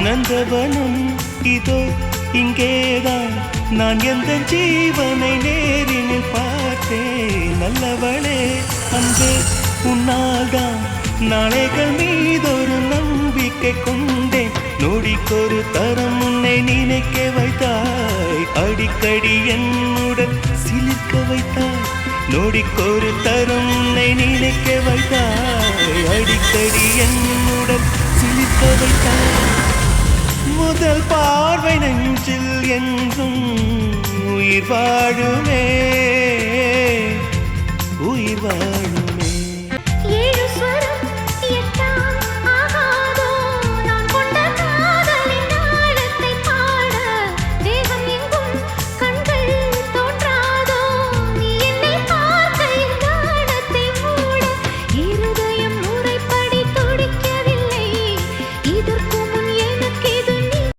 நந்தவனம் இதோ இங்கேதான் நான் எந்த ஜீவனை நேரினில் பார்த்தேன் நல்லவளே அன்பே உன்னால்தான் நாளைகள் மீதொரு நம்பிக்கை கொண்டேன் நொடிக்கொரு தரம் உன்னை நினைக்க வைத்தாய் அடிக்கடி என்னுடன் சிலிர்க்க வைத்தாய் நொடிக்கொரு தரம் உன்னை நினைக்க வைத்தாய் அடிக்கடி என்னுடன் சிலிர்க்க வைத்தாய் முதல் பார்வை நெஞ்சில் என்றும் உயிர் வாழுமே உயிர் வாழும்